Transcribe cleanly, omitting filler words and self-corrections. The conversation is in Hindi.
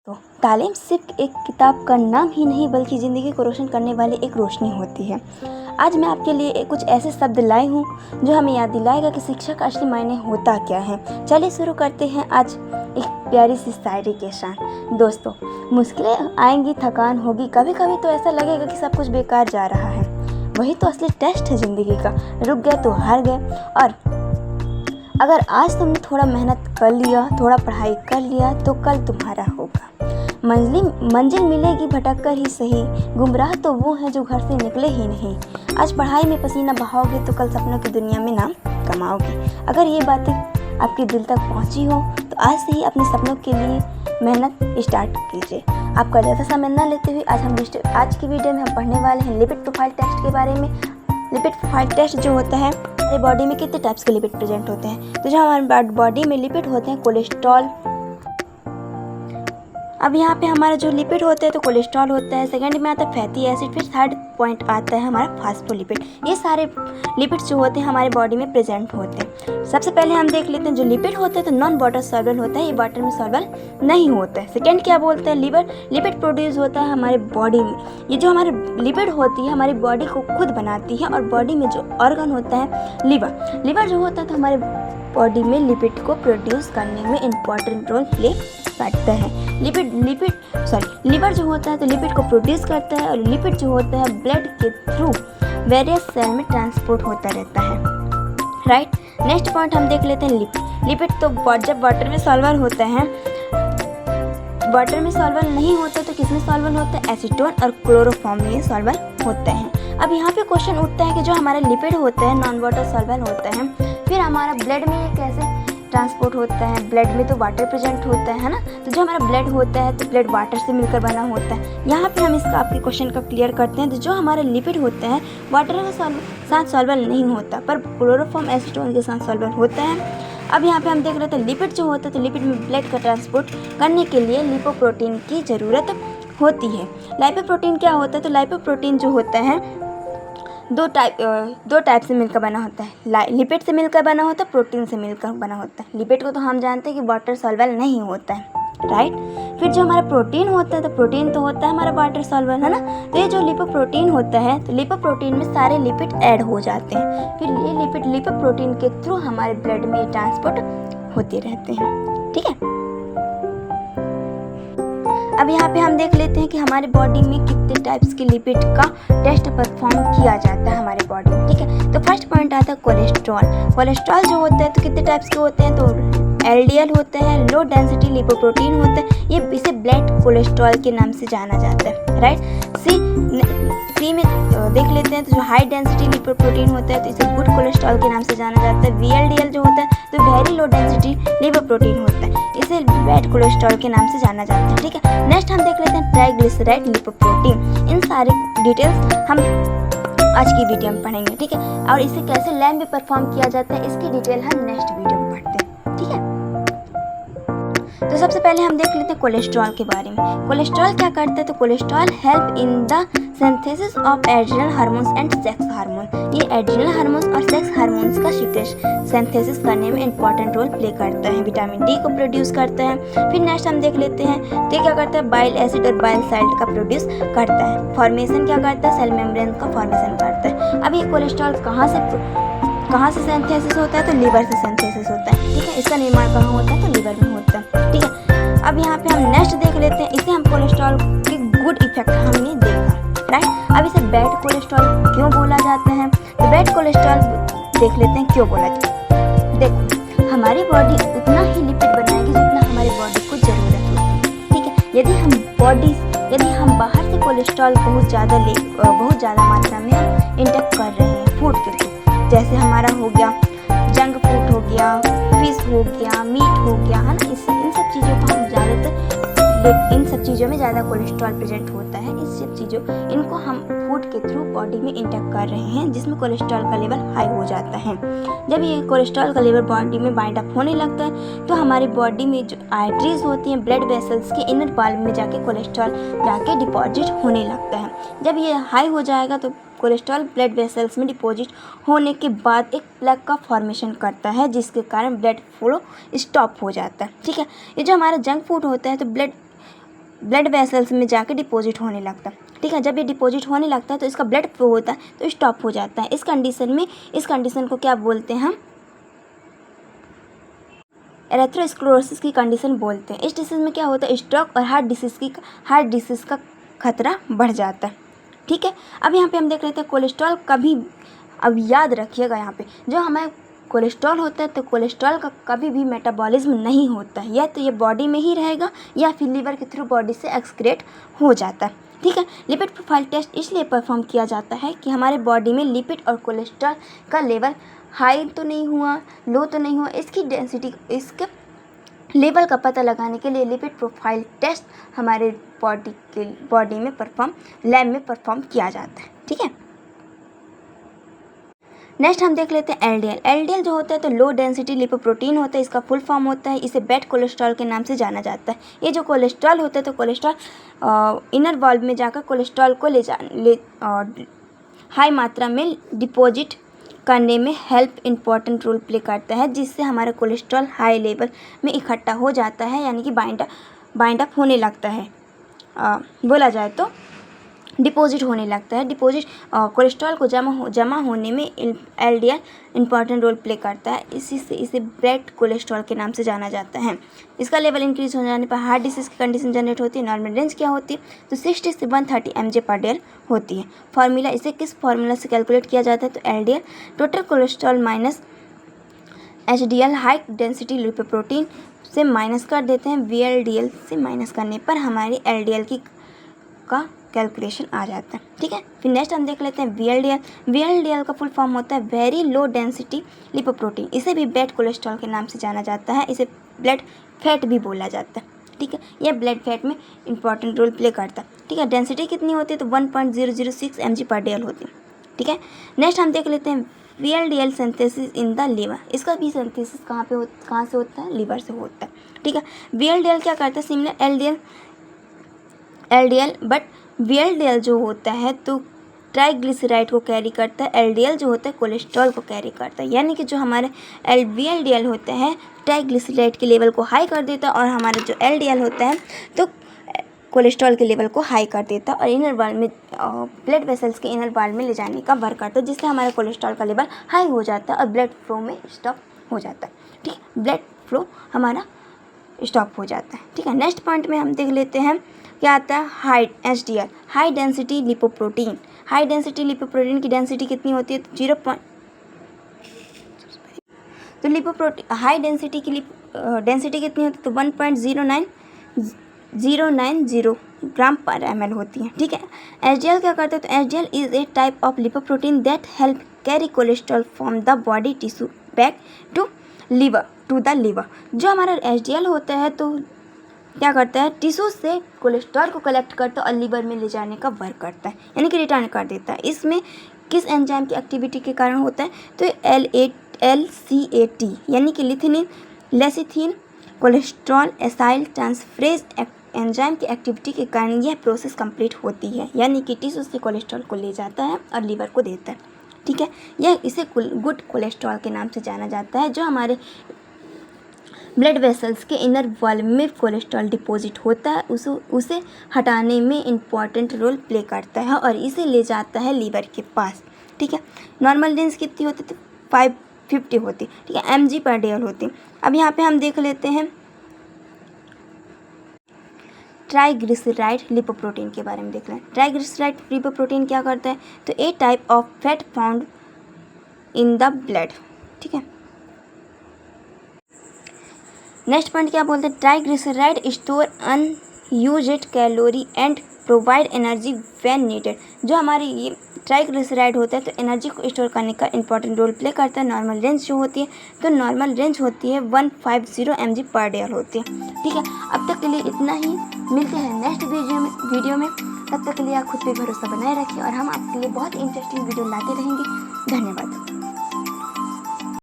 तो तालीम सिर्फ एक किताब का नाम ही नहीं बल्कि ज़िंदगी को रोशन करने वाली एक रोशनी होती है। आज मैं आपके लिए कुछ ऐसे शब्द लाई हूँ जो हमें याद दिलाएगा कि शिक्षा का असली मायने होता क्या है। चलिए शुरू करते हैं आज एक प्यारी सी शायरी के साथ। दोस्तों, मुश्किलें आएंगी, थकान होगी, कभी कभी तो ऐसा लगेगा कि सब कुछ बेकार जा रहा है। वही तो असली टेस्ट है ज़िंदगी का। रुक गए तो हार गए। और अगर आज तुमने थोड़ा मेहनत कर लिया, थोड़ा पढ़ाई कर लिया, तो कल तुम्हारा होगा। मंजिल मिलेगी भटक कर ही सही, गुमराह तो वो है जो घर से निकले ही नहीं। आज पढ़ाई में पसीना बहाओगे तो कल सपनों की दुनिया में नाम कमाओगे। अगर ये बातें आपके दिल तक पहुंची हो तो आज से ही अपने सपनों के लिए मेहनत स्टार्ट कीजिए। आपका ज़्यादा समय न लेते हुए आज की वीडियो में हम पढ़ने वाले हैं लिपिड प्रोफाइल टेस्ट के बारे में। लिपिड प्रोफाइल टेस्ट जो होता है, हमारे बॉडी में कितने टाइप्स के लिपिड प्रेजेंट होते हैं। तो जो हमारे बॉडी में लिपिड होते हैं, कोलेस्ट्रॉल। अब यहाँ पे हमारा जो लिपिड होता है तो कोलेस्ट्रॉल होता है, सेकंड में आता है फैटी एसिड, फिर थर्ड पॉइंट आता है हमारा फास्फोलिपिड। ये सारे लिपिड्स जो होते हैं हमारे बॉडी में प्रेजेंट होते हैं। सबसे पहले हम देख लेते हैं जो लिपिड होता है तो नॉन वाटर सॉल्युबल होता है, ये वाटर में सॉल्युबल नहीं होता है। सेकंड क्या बोलते हैं, लिपिड प्रोड्यूस होता है हमारे बॉडी में। ये जो हमारे लिपिड होती है हमारी बॉडी को खुद बनाती है। और बॉडी में जो ऑर्गन होता है लिवर जो होता है तो हमारे बॉडी में लिपिड को प्रोड्यूस करने में इम्पॉर्टेंट रोल प्ले करता है। लिवर जो होता है तो लिपिड को प्रोड्यूस करता है, और लिपिड जो होता है ब्लड के थ्रू वेरियस सेल में ट्रांसपोर्ट होता रहता है। राइट। नेक्स्ट पॉइंट हम देख लेते हैं लिपिड तो जब वाटर में सॉल्युबल होता है, वाटर में सॉल्युबल नहीं होता तो किसमें सॉल्युबल होता है, एसीटोन और क्लोरोफॉर्म में सॉल्युबल होते हैं। अब यहाँ पे क्वेश्चन उठता है कि जो हमारा लिपिड होता है नॉन वाटर सॉल्युबल होता है, फिर हमारा ब्लड में ये कैसे ट्रांसपोर्ट होता है। ब्लड में तो वाटर प्रेजेंट होता है ना, तो जो हमारा ब्लड होता है तो ब्लड वाटर से मिलकर बना होता है। यहाँ पे हम इसका आपके क्वेश्चन का क्लियर करते हैं। तो जो हमारा लिपिड होता है वाटर के साथ सॉल्युबल नहीं होता, पर क्लोरोफॉर्म एसीटोन के साथ सॉल्युबल होता है। अब यहाँ पे हम देख लेते हैं लिपिड जो होता है तो लिपिड में ब्लड का ट्रांसपोर्ट करने के लिए लिपोप्रोटीन की ज़रूरत होती है। लाइपोप्रोटीन क्या होता है, तो लाइपोप्रोटीन जो होता है दो टाइप से मिलकर बना होता है। लिपिड से मिलकर बना होता है, प्रोटीन से मिलकर बना होता है। लिपिड को तो हम जानते हैं कि वाटर सॉल्युबल नहीं होता है, राइट। फिर जो हमारा प्रोटीन होता है तो प्रोटीन तो होता है हमारा वाटर सॉल्युबल, है ना। तो ये जो लिपोप्रोटीन होता है तो लिपोप्रोटीन में सारे लिपिड ऐड हो जाते हैं। फिर ये लिपिड लिपोप्रोटीन के थ्रू हमारे ब्लड में ट्रांसपोर्ट होते रहते हैं, ठीक है। अब यहाँ पे हम देख लेते हैं कि हमारे बॉडी में कितने टाइप्स के लिपिड का टेस्ट परफॉर्म किया जाता है हमारे बॉडी में, ठीक है। तो फर्स्ट पॉइंट आता है कोलेस्ट्रॉल जो होता है तो कितने टाइप्स के होते हैं, तो एलडीएल होते हैं, लो डेंसिटी लिपोप्रोटीन होता है। ये इसे ब्लड कोलेस्ट्रॉल के नाम से जाना जाता है, राइट। सी में देख लेते हैं तो जो हाई डेंसिटी लिपोप्रोटीन होता है तो इसे गुड कोलेस्ट्रॉल के नाम से जाना जाता है। वीएलडीएल जो होता है तो वेरी लो डेंसिटी लिपोप्रोटीन होता है, इसे बैड कोलेस्ट्रॉल के नाम से जाना जाता है, ठीक है। नेक्स्ट हम देख लेते हैं ट्राइग्लिसराइड लिपोप्रोटीन। इन सारे डिटेल्स हम आज की वीडियो में पढ़ेंगे, ठीक है। और इसे कैसे लैब में परफॉर्म किया जाता है इसकी डिटेल हम नेक्स्ट वीडियो में पढ़ते हैं, ठीक है। तो सबसे पहले हम देख लेते हैं कोलेस्ट्रॉल के बारे में। कोलेस्ट्रॉल क्या करता है, तो cholesterol help in the synthesis of adrenal hormones and sex hormone. ये एड्रिनल हार्मोन्स और सेक्स हार्मोन्स का सिंथेसिस करने में इंपॉर्टेंट रोल प्ले करता है। विटामिन डी को प्रोड्यूस करता है। फिर नेक्स्ट हम देख लेते हैं तो क्या करता है, बाइल एसिड और बाइल साल्ट का प्रोड्यूस करता है। फॉर्मेशन क्या करता है, सेल मेम्ब्रेन का फॉर्मेशन करता है। अब ये कोलेस्ट्रॉल कहाँ से सिंथेसिस होता है, तो लिवर से सिंथेसिस होता है, ठीक है। इसका निर्माण कहाँ होता है, तो लिवर में होता है, ठीक है। अब यहाँ पे हम नेक्स्ट देख लेते हैं, इसे हम कोलेस्ट्रॉल के गुड इफेक्ट हमने देखा, राइट। अब इसे बैड कोलेस्ट्रॉल क्यों बोला जाता है, तो बैड कोलेस्ट्रॉल देख लेते हैं क्यों बोला जाता है। देखो, हमारी बॉडी उतना ही लिपिड बनाएगी जितना हमारी बॉडी को ज़रूरत होती है, ठीक है। यदि हम बाहर से कोलेस्ट्रॉल बहुत ज़्यादा मात्रा में हम इंटेक कर रहे हैं फूड के थ्रू, जैसे हमारा हो गया जंक फूड हो गया, फिश हो गया, मीट हो गया, है ना। इन सब चीज़ों को हम इन सब चीज़ों में ज़्यादा कोलेस्ट्रॉल प्रेजेंट होता है। इनको हम फूड के थ्रू बॉडी में इंटेक कर रहे हैं, जिसमें कोलेस्ट्रॉल का लेवल हाई हो जाता है। जब ये कोलेस्ट्रॉल का लेवल बॉडी में बाइंड अप होने लगता है तो हमारी बॉडी में जो आर्टरीज होती हैं ब्लड वेसल्स के इनर वॉल में जाके कोलेस्ट्रॉल जाके डिपॉजिट होने लगता है। जब ये हाई हो जाएगा तो कोलेस्ट्रॉल ब्लड वेसल्स में डिपॉजिट होने के बाद एक प्लग का फॉर्मेशन करता है, जिसके कारण ब्लड फ्लो स्टॉप हो जाता है, ठीक है। ये जो हमारा जंक फूड होता है तो ब्लड वेसल्स में जाके डिपॉजिट होने लगता है। ठीक है, जब ये डिपॉजिट होने लगता है तो इसका ब्लड फ्लो होता है तो स्टॉप हो जाता है। इस कंडीशन को क्या बोलते हैं हम? एरेथ्रोस्क्लेरोसिस की कंडीशन बोलते हैं। इस डिसीज़ में क्या होता है? स्ट्रोक और हार्ट डिसीज़ का खतरा बढ़ जाता है। ठीक है, अब यहाँ पे हम देख लेते हैं कोलेस्ट्रॉल कभी, अब याद रखिएगा यहाँ पे जो हमारे कोलेस्ट्रॉल होता है तो कोलेस्ट्रॉल का कभी भी मेटाबॉलिज्म नहीं होता है, या तो ये बॉडी में ही रहेगा या फिर लीवर के थ्रू बॉडी से एक्सक्रेट हो जाता है। ठीक है, लिपिड प्रोफाइल टेस्ट इसलिए परफॉर्म किया जाता है कि हमारे बॉडी में लिपिड और कोलेस्ट्रॉल का लेवल हाई तो नहीं हुआ, लो तो नहीं हुआ, इसकी डेंसिटी, इसके लेवल का पता लगाने के लिए लिपिड प्रोफाइल टेस्ट हमारे बॉडी में लैब में परफॉर्म किया जाता है। ठीक है, नेक्स्ट हम देख लेते हैं एलडीएल। एलडीएल जो होता है तो लो डेंसिटी लिपोप्रोटीन होता है, इसका फुल फॉर्म होता है, इसे बैड कोलेस्ट्रॉल के नाम से जाना जाता है। ये जो कोलेस्ट्रॉल होता है तो कोलेस्ट्रॉल इनर वॉल्व में जाकर कोलेस्ट्रॉल को हाई मात्रा में डिपॉजिट करने में इम्पॉर्टेंट रोल प्ले करता है, जिससे हमारा कोलेस्ट्रॉल हाई लेवल में इकट्ठा हो जाता है, यानी कि बाइंड अप होने लगता है। बोला जाए तो डिपॉजिट होने लगता है। कोलेस्ट्रॉल को जमा होने में एलडीएल इंपॉर्टेंट रोल प्ले करता है, इसी से इसे बैड कोलेस्ट्रॉल के नाम से जाना जाता है। इसका लेवल इंक्रीज हो जाने पर हार्ट डिसीज़ की कंडीशन जनरेट होती है। नॉर्मल रेंज क्या होती है? तो 60 से 130 mg/dl होती है। फार्मूला, इसे किस फार्मूला से कैलकुलेट किया जाता है? तो LDL total cholesterol minus HDL high density lipoprotein से माइनस कर देते हैं। वीएलडीएल से माइनस करने पर हमारी एलडीएल का कैलकुलेशन आ जाता है। ठीक है, फिर नेक्स्ट हम देख लेते हैं वीएलडीएल। वीएलडीएल का फुल फॉर्म होता है वेरी लो डेंसिटी लिपोप्रोटीन, इसे भी बैड कोलेस्ट्रॉल के नाम से जाना जाता है, इसे ब्लड फैट भी बोला जाता है। ठीक है, यह ब्लड फैट में इंपॉर्टेंट रोल प्ले करता है। ठीक है, डेंसिटी कितनी होती है? तो 1.006 mg/dl होती है। ठीक है, नेक्स्ट हम देख लेते हैं VLDL synthesis in the liver. इसका भी सिंथेसिस कहाँ से होता है? लिवर से होता है। ठीक है, वीएलडीएल क्या करता है? सिमिलर एलडीएल बट वीएलडीएल जो होता है तो ट्राइग्लिसराइड को कैरी करता है, एलडीएल जो होता है कोलेस्ट्रॉल को कैरी करता है, यानी कि जो हमारे वीएलडीएल होता है ट्राइग्लिसराइड के लेवल को हाई कर देता है और हमारा जो एलडीएल होता है तो कोलेस्ट्रॉल के लेवल को हाई कर देता है और इनर वॉल में ब्लड वेसल्स के इनर वॉल में ले जाने का वर्क करता है, जिससे हमारा कोलेस्ट्रॉल का लेवल हाई हो जाता है और ब्लड फ्लो में स्टॉप हो जाता है। ठीक है, ब्लड फ्लो हमारा स्टॉप हो जाता है। ठीक है, नेक्स्ट पॉइंट में हम देख लेते हैं क्या आता है? High HDL high density lipoprotein. High density lipoprotein की डेंसिटी कितनी होती है? तो लिपोप्रोटीन हाई डेंसिटी की डेंसिटी कितनी होती है? तो 1.090 ग्राम पर ml होती है। ठीक है, एचडीएल क्या करता है? तो HDL is a type of lipoprotein that help carry cholesterol from the body tissue back to the liver. जो हमारा एचडीएल होता है तो क्या करता है? टिश्यू से कोलेस्ट्रॉल को कलेक्ट करता है और लीवर में ले जाने का वर्क करता है, यानी कि रिटर्न कर देता है। इसमें किस एंजाइम की एक्टिविटी के कारण होता है? तो LCAT यानी कि lecithin cholesterol acyl transferase enzyme की एक्टिविटी के कारण यह प्रोसेस कंप्लीट होती है, यानी कि टिश्यू से कोलेस्ट्रॉल को ले जाता है और लीवर को देता है। ठीक है, यह इसे गुड कोलेस्ट्रॉल के नाम से जाना जाता है। जो हमारे ब्लड वेसल्स के इनर वॉल में कोलेस्ट्रॉल डिपॉजिट होता है उसे हटाने में इम्पॉर्टेंट रोल प्ले करता है और इसे ले जाता है लीवर के पास। ठीक है, नॉर्मल रेंज कितनी होती है? तो 550 होती। ठीक है, mg/dl होती। अब यहाँ पे हम देख लेते हैं ट्राइग्लिसराइड लिपोप्रोटीन के बारे में देख लें। ट्राइग्लिसराइड लिपोप्रोटीन क्या करता है? तो a type of fat found in the blood. ठीक है, नेक्स्ट पॉइंट क्या बोलते हैं? Triglyceride store unused calorie and provide energy when needed. जो हमारी ये ट्राइग्लिसराइड होता है तो एनर्जी को स्टोर करने का इंपॉर्टेंट रोल प्ले करता है। नॉर्मल रेंज जो होती है तो नॉर्मल रेंज होती है 150 mg/dl होती है। ठीक है, अब तक के लिए इतना ही, मिलते हैं नेक्स्ट वीडियो में। तब तक के लिए आप खुद पे भरोसा बनाए रखिए और हम आपके लिए बहुत इंटरेस्टिंग वीडियो लाते रहेंगे। धन्यवाद।